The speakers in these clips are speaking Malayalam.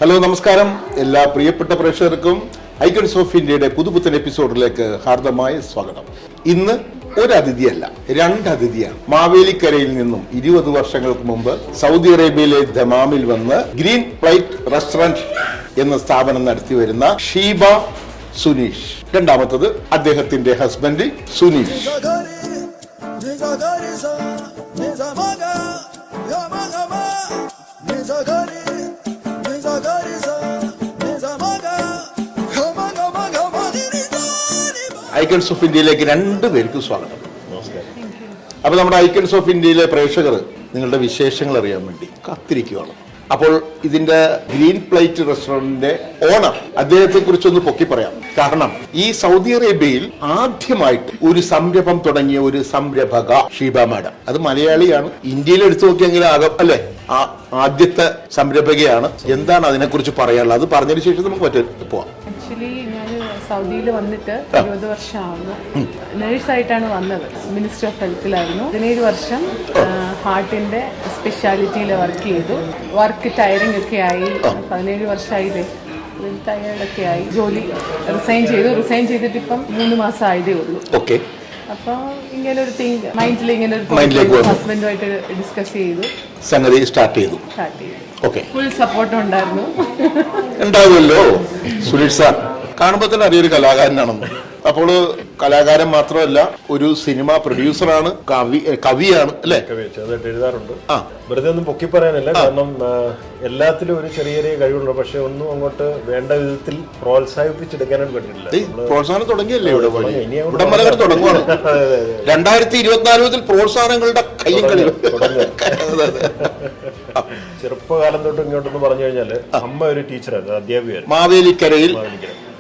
ഹലോ നമസ്കാരം എല്ലാ പ്രിയപ്പെട്ട പ്രേക്ഷകർക്കും ഐക്കൺസ് ഓഫ് ഇന്ത്യയുടെ പുതുപുത്തൻ എപ്പിസോഡിലേക്ക് ഹാർദമായ സ്വാഗതം. ഇന്ന് ഒരു അതിഥിയല്ല, രണ്ട് അതിഥിയാണ്. മാവേലിക്കരയിൽ നിന്നും 20 വർഷങ്ങൾക്ക് മുമ്പ് സൗദി അറേബ്യയിലെ ദമാമിൽ വന്ന് ഗ്രീൻ പ്ലേറ്റ് റെസ്റ്റോറന്റ് എന്ന സ്ഥാപനം നടത്തി വരുന്ന ഷീബ സുനീഷ്. രണ്ടാമത്തത് അദ്ദേഹത്തിന്റെ ഹസ്ബൻഡ് സുനീഷ്. ഐക്കൺസ് ഓഫ് ഇന്ത്യയിലേക്ക് രണ്ടുപേർക്കും സ്വാഗതം. അപ്പൊ നമ്മുടെ ഐക്കൺസ് ഓഫ് ഇന്ത്യയിലെ പ്രേക്ഷകർ നിങ്ങളുടെ വിശേഷങ്ങൾ അറിയാൻ വേണ്ടി കാത്തിരിക്കുകയാണ്. അപ്പോൾ ഇതിന്റെ ഗ്രീൻ പ്ലേറ്റ് റെസ്റ്റോറന്റിന്റെ ഓണർ അദ്ദേഹത്തെ കുറിച്ചൊന്ന് പൊക്കി പറയാം. കാരണം ഈ സൗദി അറേബ്യയിൽ ആദ്യമായിട്ട് ഒരു സംരംഭം തുടങ്ങിയ ഒരു സംരംഭക ഷീബ മാഡം, അത് മലയാളിയാണ്. ഇന്ത്യയിൽ എടുത്തു നോക്കിയെങ്കിലും ആകാം അല്ലെ, ആദ്യത്തെ സംരംഭകയാണ്. എന്താണ് അതിനെക്കുറിച്ച് പറയാനുള്ളത്? അത് പറഞ്ഞതിന് ശേഷം നമുക്ക് മറ്റേ പോവാം. ആക്ച്വലി ഞാൻ സൗദിയിൽ വന്നിട്ട് 20 വർഷമാകുന്നു. നേഴ്സായിട്ടാണ് വന്നത്. Ministry of ഹെൽത്തിലായിരുന്നു. 17 വർഷം ഹാർട്ടിന്റെ സ്പെഷ്യാലിറ്റിയിൽ വർക്ക് ചെയ്തു. വർക്ക് ടയറിംഗ് ഒക്കെ ആയി. 17 വർഷമായില്ലേ, ടയർഡൊക്കെ ആയി. ജോലി റിസൈൻ ചെയ്തിട്ട് ഇപ്പം 3 മാസം ആയതേ ഉള്ളൂ. അപ്പൊ ഇങ്ങനെ ഒരു തിങ് മൈൻഡിൽ ഇങ്ങനെ ഒരു ഹസ്ബൻഡുമായിട്ട് ഡിസ്കസ് ചെയ്തു, സംഗതി സ്റ്റാർട്ട് ചെയ്തു. ഫുൾ സപ്പോർട്ട് ഉണ്ടാവുമല്ലോ. സുനീഷ് സാർ കാണുമ്പോൾ തന്നെ അറിയൊരു കലാകാരനാണെന്ന്. അപ്പോൾ കലാകാരൻ മാത്രമല്ല, ഒരു സിനിമ പ്രൊഡ്യൂസറാണ്, കവിയാണ് അല്ലേ? ചെറുതായിട്ട് എഴുതാറുണ്ട്. വെറുതെ ഒന്നും പൊക്കി പറയാനല്ല, കാരണം എല്ലാത്തിലും ഒരു ചെറിയ ചെറിയ കഴിവുള്ളൂ. പക്ഷെ ഒന്നും അങ്ങോട്ട് വേണ്ട വിധത്തിൽ പ്രോത്സാഹിപ്പിച്ചെടുക്കാനായിട്ട് പറ്റില്ല. പ്രോത്സാഹനം തുടങ്ങിയല്ലേ ഇവിടെ ഉടമ്പലകൾ തുടങ്ങുവാണ്. 2024 മുതൽ പ്രോത്സാഹനങ്ങളുടെ കയ്യും കളി. ചെറുപ്പകാലം തൊട്ട് ഇങ്ങോട്ടൊന്ന് പറഞ്ഞു കഴിഞ്ഞാല് അമ്മ ഒരു ടീച്ചറായിരുന്നു, അധ്യാപികയായിരുന്നു. മാവേലിക്കരയിൽ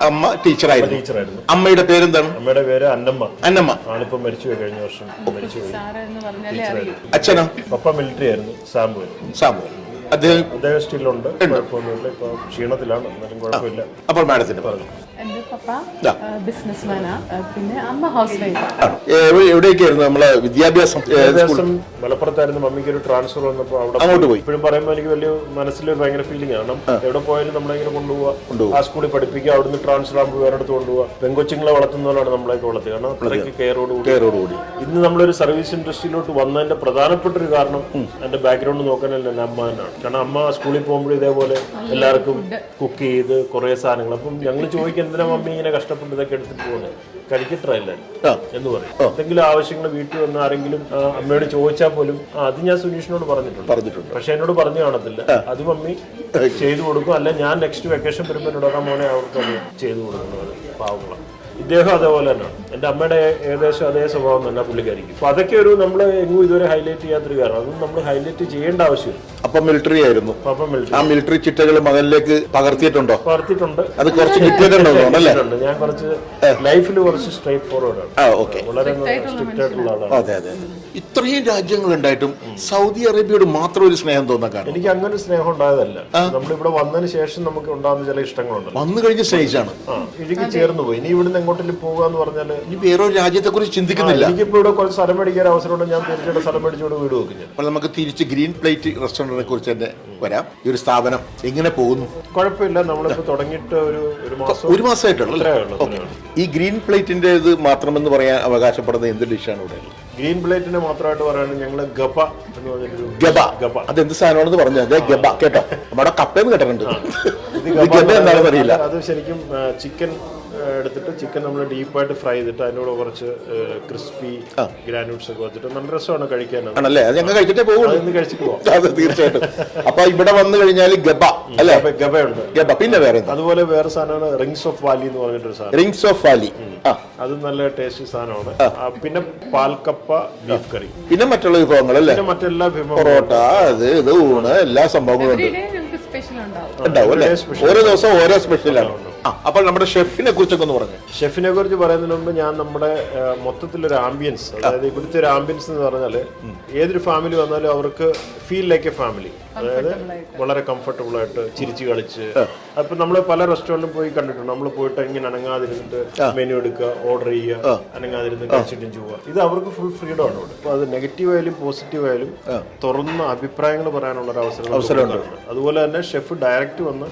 അമ്മ ടീച്ചറായിരുന്നു. അമ്മയുടെ പേരെന്താണ്? അമ്മയുടെ പേര് അന്നമ്മ. ആണിപ്പം മരിച്ചുപോയി, കഴിഞ്ഞ വർഷം മരിച്ചുപോയി. അച്ഛനോ? പപ്പ മിലിറ്ററി ആയിരുന്നു, സാമുവൽ. അദ്ദേഹം സ്റ്റിലുണ്ട്, കുഴപ്പമൊന്നുമില്ല. ഇപ്പൊ ക്ഷീണത്തിലാണ്, എന്നാലും കുഴപ്പമില്ല. അപ്പോൾ മാഡത്തിന് പറഞ്ഞു. എന്റെ പപ്പ ബിസിനസ്മാനാ, പിന്നെ അമ്മ ഹൗസ് വൈഫ്. എവിടെയൊക്കെയായിരുന്നു നമ്മളെ വിദ്യാഭ്യാസം? മലപ്പുറത്തായിരുന്നു. മമ്മിക്ക് ഒരു ട്രാൻസ്ഫർ വന്നപ്പോൾ അവിടെ അങ്ങോട്ട് പോയി. ഇപ്പോഴും പറയുമ്പോൾ എനിക്ക് വലിയ മനസ്സിൽ ഭയങ്കര ഫീലിംഗ് ആണ്. എവിടെ പോയാലും നമ്മളെങ്ങനെ കൊണ്ടുപോവാ, ആ സ്കൂളിൽ പഠിപ്പിക്കുക, അവിടുന്ന് ട്രാൻസ്ഫർ ആകുമ്പോൾ വേറെ അടുത്ത് കൊണ്ടുപോവാ. പെങ്കൊച്ചുങ്ങളെ വളർത്തുന്നവരാണ് നമ്മളെയൊക്കെ വളർത്തുക. കാരണം അത്രയ്ക്ക് കെയറോടുകൂടി. ഇന്ന് നമ്മളൊരു സർവീസ് ഇൻഡസ്ട്രിയിലോട്ട് വന്നതിന്റെ പ്രധാനപ്പെട്ട ഒരു കാരണം എന്റെ ബാക്ക്ഗ്രൗണ്ട് നോക്കാനല്ല, എന്റെ അമ്മ തന്നെയാണ്. കാരണം അമ്മ സ്കൂളിൽ പോകുമ്പോഴും ഇതേപോലെ എല്ലാവർക്കും കുക്ക് ചെയ്ത് കുറെ സാധനങ്ങൾ. അപ്പം ഞങ്ങൾ ചോദിക്കുക, എന്തിനാ മമ്മി ഇങ്ങനെ കഷ്ടപ്പെട്ട് ഇതൊക്കെ എടുത്തിട്ട് പോകുന്നത്, കഴിക്കട്ടല്ല എന്ന് പറയും. എന്തെങ്കിലും ആവശ്യങ്ങൾ വീട്ടിൽ വന്ന് ആരെങ്കിലും അമ്മയോട് ചോദിച്ചാൽ പോലും അത് ഞാൻ സുനീഷിനോട് പറഞ്ഞിട്ടുണ്ട്. പക്ഷെ എന്നോട് പറഞ്ഞു കാണത്തില്ല. അത് മമ്മി ചെയ്തു കൊടുക്കും. അല്ല ഞാൻ നെക്സ്റ്റ് വെക്കേഷൻ വരുമ്പോൾ എന്നോട് മോനെ അവർക്ക് ചെയ്തു കൊടുക്കുന്നത് പാവങ്ങളാണ്. ഇദ്ദേഹം അതേപോലെ തന്നെയാണ്. എൻ്റെ അമ്മയുടെ ഏകദേശം അതേ സ്വഭാവം തന്നെ പുള്ളിക്കാരിക്കും. അപ്പൊ അതൊക്കെ ഒരു നമ്മൾ എങ്ങും ഇതുവരെ ഹൈലൈറ്റ് ചെയ്യാത്തൊരു കാരണം. അതൊന്നും നമ്മൾ ഹൈലൈറ്റ് ചെയ്യേണ്ട ആവശ്യമില്ല. അപ്പൊ മിലിറ്ററി ആയിരുന്നു. ആ മിലിറ്ററി ചിട്ടകൾ മകനിലേക്ക് പകർത്തിയിട്ടുണ്ട്. അത് കുറച്ച് ഞാൻ കുറച്ച് ലൈഫിൽ കുറച്ച് സ്ട്രൈറ്റ് ഫോർവേഡ് ആണ്. വളരെ സ്ട്രിക്റ്റ് ആയിട്ടുള്ള ആളാണ്. അതെ. ഇത്രയും രാജ്യങ്ങൾ ഉണ്ടായിട്ടും സൗദി അറേബ്യയോട് മാത്രം ഒരു സ്നേഹം തോന്നാൻ കാരണം എനിക്ക് അങ്ങനെ ഒരു സ്നേഹം ഉണ്ടായതല്ല. നമ്മളിവിടെ വന്നതിന് ശേഷം നമുക്ക് ഉണ്ടാകുന്ന ചില ഇഷ്ടങ്ങളുണ്ട്. വന്നു കഴിഞ്ഞ സ്നേഹിച്ചാണ് എനിക്ക് ചേർന്ന് പോയി. ഇനി ഇവിടുന്ന് എങ്ങോട്ടെങ്കിലും പോകാന്ന് പറഞ്ഞാൽ ഇനി വേറൊരു രാജ്യത്തെ കുറിച്ച് ചിന്തിക്കുന്നില്ല. എനിക്കിപ്പോ ഇവിടെ കുറച്ച് സ്ഥലം മേടിക്കാൻ അവസരമുണ്ട്. ഞാൻ തീർച്ചയായിട്ടും സ്ഥലം മേടിച്ചോട് വീട് വെക്കും. അപ്പോൾ നമുക്ക് തിരിച്ച് ഗ്രീൻ പ്ലേറ്റ് റെസ്റ്റോറന്റിനെ കുറിച്ച് തന്നെ വരാം. ഈ ഒരു സ്ഥാപനം എങ്ങനെ പോകുന്നു? കുഴപ്പമില്ല. നമ്മളിപ്പോ തുടങ്ങിയിട്ട് ഒരു മാസമായിട്ടുള്ള. ഈ ഗ്രീൻ പ്ലേറ്റിന്റെ ഇത് മാത്രമെന്ന് പറയാൻ അവകാശപ്പെടുന്ന എന്ത് ഡിഷാണ് ഇവിടെ? ഗ്രീൻ പ്ലേറ്റിനെ മാത്രമായിട്ട് പറയുകയാണെങ്കിൽ ഞങ്ങള് ഗബ എന്ന് പറഞ്ഞൊരു ഗബ. അതെന്ത് സാധനമാണെന്ന് പറഞ്ഞത്? ഗബ കേട്ടോ, നമ്മുടെ കപ്പയെന്ന് കേട്ടിട്ടുണ്ട്. എന്താണെന്ന് അറിയില്ല. അത് ശരിക്കും ചിക്കൻ എടുത്തിട്ട് ചിക്കൻ നമ്മൾ ഡീപ്പായിട്ട് ഫ്രൈ ചെയ്തിട്ട് അതിനോട് കുറച്ച് ക്രിസ്പി ഗ്രാനൂട്ട്സ് ഒക്കെ വെച്ചിട്ട് നല്ല രസമാണ് കഴിക്കാനാണല്ലേ. അത് ഞങ്ങൾ കഴിച്ചിട്ടേ പോകും. കഴിച്ചിട്ട് പോകാം തീർച്ചയായിട്ടും. അപ്പൊ ഇവിടെ വന്നു കഴിഞ്ഞാൽ ഗബ അല്ലേ? ഗബയുണ്ട്. ഗബ. പിന്നെ വേറെ അതുപോലെ വേറെ സാധനമാണ് റിങ്സ് ഓഫ് വാലി എന്ന് പറഞ്ഞിട്ടൊരു സാധനം. റിങ്സ് ഓഫ് വാലി അത് നല്ല ടേസ്റ്റി സാധനമാണ്. പിന്നെ പാൽക്കപ്പ ബീഫ് കറി, പിന്നെ മറ്റുള്ള വിഭവങ്ങൾ അല്ലേ? മറ്റെല്ലാ വിഭവം, പൊറോട്ട, ഊണ്, എല്ലാ സംഭവങ്ങളും ഉണ്ട്. ഉണ്ടാവും അല്ലേ? ഓരോ ദിവസം ഓരോ സ്പെഷ്യലാണ്. അപ്പോൾ നമ്മുടെ ഷെഫിനെ കുറിച്ചൊക്കെ ഒന്ന് പറഞ്ഞു. ഷെഫിനെ കുറിച്ച് പറയുന്നതിന് മുമ്പ് ഞാൻ നമ്മുടെ മൊത്തത്തിലൊരു ആംബിയൻസ്, അതായത് ഇവിടുത്തെ ഒരു ആംബിയൻസ് എന്ന് പറഞ്ഞാൽ ഏതൊരു ഫാമിലി വന്നാലും അവർക്ക് ഫീൽ ലൈക്ക് എ ഫാമിലി, അതായത് വളരെ കംഫർട്ടബിൾ ആയിട്ട് ചിരിച്ച് കളിച്ച്. അപ്പൊ നമ്മൾ പല റെസ്റ്റോറൻറ്റിലും പോയി കണ്ടിട്ടുണ്ട്. നമ്മൾ പോയിട്ട് ഇങ്ങനെ അനങ്ങാതിരുന്നിട്ട് മെനു എടുക്കുക, ഓർഡർ ചെയ്യുക, അനങ്ങാതിരുന്ന് കഴിച്ചിട്ടും പോവുക. ഇത് അവർക്ക് ഫുൾ ഫ്രീഡം ആണ് ഇവിടെ. അപ്പൊ അത് നെഗറ്റീവ് ആയാലും പോസിറ്റീവ് ആയാലും തുറന്ന അഭിപ്രായങ്ങൾ പറയാനുള്ള ഒരു അവസരമുണ്ട്. അതുപോലെ തന്നെ ഷെഫ് ഡയറക്റ്റ് വന്ന്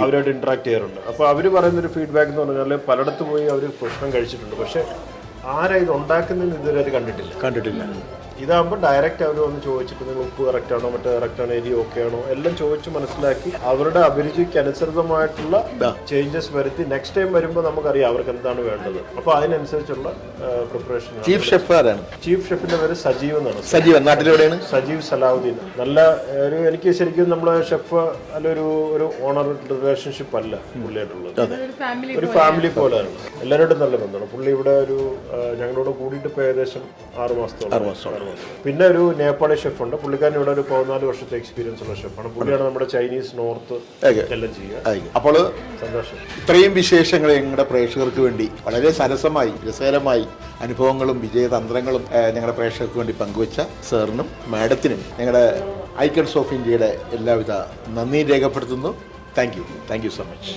അവരായിട്ട് ഇന്ററാക്ട് ചെയ്യാറുണ്ട്. അപ്പോൾ അവർ പറയുന്നൊരു ഫീഡ്ബാക്ക് എന്ന് പറഞ്ഞാൽ പലയിടത്ത് പോയി അവർ ഭക്ഷണം കഴിച്ചിട്ടുണ്ട്, പക്ഷെ ആരാ ഇത് ഉണ്ടാക്കുന്നതെന്ന് ഇതുവരെ കണ്ടിട്ടില്ല. ഇതാകുമ്പോൾ ഡയറക്റ്റ് അവർ വന്ന് ചോദിച്ചിട്ട് നിങ്ങൾ ഉപ്പ് കറക്റ്റ് ആണോ, മറ്റേ കറക്റ്റ് ആണോ, എരി ഓക്കെ ആണോ എല്ലാം ചോദിച്ച് മനസ്സിലാക്കി അവരുടെ അഭിരുചിക്ക് അനുസൃതമായിട്ടുള്ള ചേഞ്ചസ് വരുത്തി നെക്സ്റ്റ് ടൈം വരുമ്പോൾ നമുക്കറിയാം അവർക്ക് എന്താണ് വേണ്ടത്. അപ്പോൾ അതിനനുസരിച്ചുള്ള പ്രിപ്പറേഷൻ. ചീഫ് ഷെഫ് ആരാണ്? ചീഫ് ഷെഫിന്റെ പേര് സജീവ് എന്നാണ്. നാട്ടിലെവിടെയാണ്? സജീവ് സലാഹുദ്ദീൻ. നല്ല ഒരു, എനിക്ക് ശരിക്കും നമ്മളെ ഷെഫ് അല്ലൊരു ഓണർ റിലേഷൻഷിപ്പ് അല്ല പുള്ളിയായിട്ടുള്ളത്. ഒരു ഫാമിലി പോലെയാണ്. എല്ലാവരോടും നല്ല ബന്ധമാണ്. പുള്ളി ഇവിടെ ഒരു ഞങ്ങളോട് കൂടിയിട്ട് ഇപ്പോൾ ഏകദേശം 6 മാസത്തോളം. പിന്നെ ഒരു നേപ്പാളി ഷെഫുണ്ട്. പുള്ളിക്കാരൻ ഇവിടെ ഒരു 14 വർഷത്തെ എക്സ്പീരിയൻസ് ഉള്ള ഷെഫാണ്. പുള്ളിയാണ് നമ്മുടെ ചൈനീസ് നോർത്ത് എല്ലാം ചെയ്യുക. അപ്പോൾ സന്തോഷം. ഇത്രയും വിശേഷങ്ങൾ ഞങ്ങളുടെ പ്രേക്ഷകർക്ക് വേണ്ടി വളരെ സരസമായി രസകരമായി അനുഭവങ്ങളും വിജയതന്ത്രങ്ങളും ഞങ്ങളുടെ പ്രേക്ഷകർക്ക് വേണ്ടി പങ്കുവച്ച സാറിനും മാഡത്തിനും ഞങ്ങളുടെ ഐക്കൺസ് ഓഫ് ഇന്ത്യയുടെ എല്ലാവിധ നന്ദിയും രേഖപ്പെടുത്തുന്നു. Thank you so much.